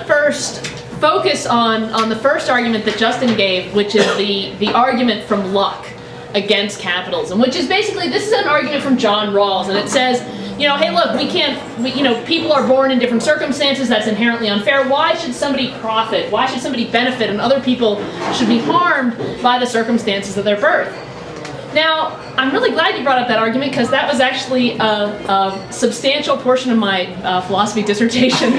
first focus on the first argument that Justin gave, which is the argument from Luck against capitalism, which is basically, this is an argument from John Rawls, and it says, hey, look, people are born in different circumstances, that's inherently unfair. Why should somebody profit? Why should somebody benefit and other people should be harmed by the circumstances of their birth? Now, I'm really glad you brought up that argument, because that was actually a substantial portion of my philosophy dissertation.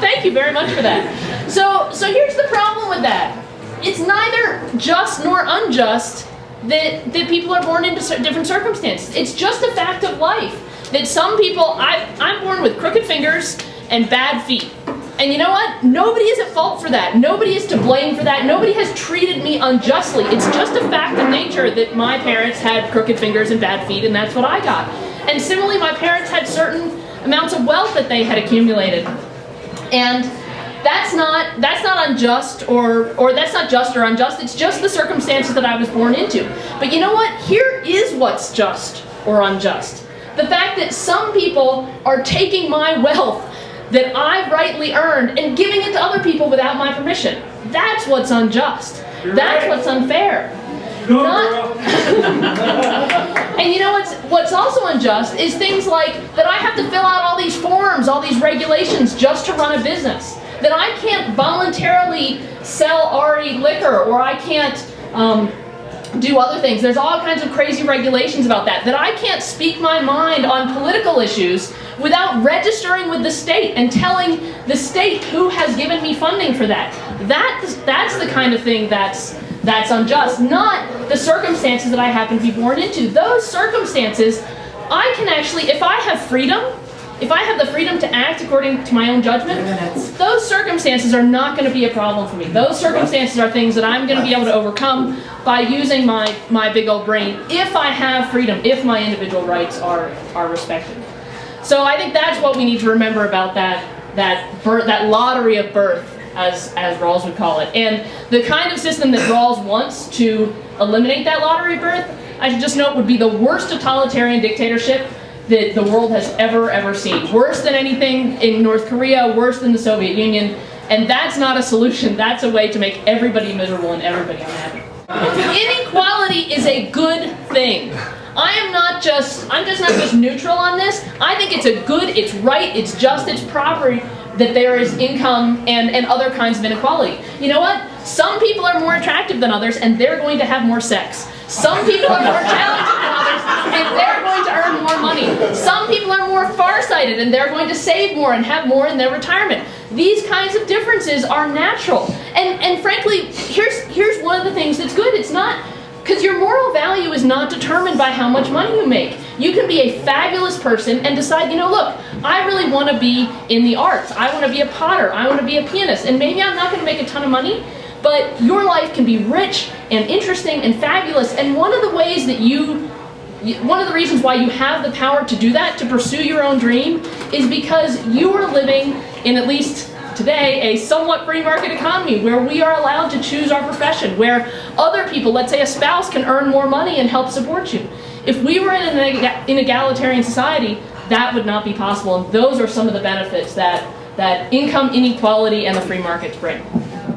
Thank you very much for that. So here's the problem with that. It's neither just nor unjust that people are born into different circumstances. It's just a fact of life that some people, I'm born with crooked fingers and bad feet. And you know what? Nobody is at fault for that. Nobody is to blame for that. Nobody has treated me unjustly. It's just a fact of nature that my parents had crooked fingers and bad feet, and that's what I got. And similarly, my parents had certain amounts of wealth that they had accumulated. And that's not unjust, or that's not just or unjust. It's just the circumstances that I was born into. But you know what? Here is what's just or unjust. The fact that some people are taking my wealth that I rightly earned and giving it to other people without my permission. That's what's unjust. That's what's unfair. And you know what's also unjust is things like that I have to fill out all these forms, all these regulations just to run a business. That I can't voluntarily sell RE liquor, or I can't do other things. There's all kinds of crazy regulations about that. That I can't speak my mind on political issues without registering with the state and telling the state who has given me funding for that. That's the kind of thing that's unjust, not the circumstances that I happen to be born into. Those circumstances, I can actually, if I have freedom, if I have the freedom to act according to my own judgment, those circumstances are not going to be a problem for me. Those circumstances are things that I'm going to be able to overcome by using my big old brain, if I have freedom, if my individual rights are respected. So I think that's what we need to remember about that lottery of birth, as Rawls would call it. And the kind of system that Rawls wants to eliminate that lottery of birth, I should just note, would be the worst totalitarian dictatorship that the world has ever seen. Worse than anything in North Korea, worse than the Soviet Union. And that's not a solution. That's a way to make everybody miserable and everybody unhappy. Inequality is a good thing. I'm just not just neutral on this. I think it's a good, it's right, it's just, it's proper that there is income and other kinds of inequality. You know what? Some people are more attractive than others, and they're going to have more sex. Some people are more talented than others, and they're going to earn more money. Some people are more farsighted, and they're going to save more and have more in their retirement. These kinds of differences are natural. And frankly, here's one of the things that's good. It's not, because your moral value is not determined by how much money you make. You can be a fabulous person and decide, look, I really want to be in the arts. I want to be a potter. I want to be a pianist. And maybe I'm not going to make a ton of money, but your life can be rich and interesting and fabulous. And one of the ways that one of the reasons why you have the power to do that, to pursue your own dream, is because you are living in, at least today, a somewhat free market economy where we are allowed to choose our profession, where other people, let's say a spouse, can earn more money and help support you. If we were in an egalitarian society, that would not be possible, and those are some of the benefits that income inequality and the free markets bring.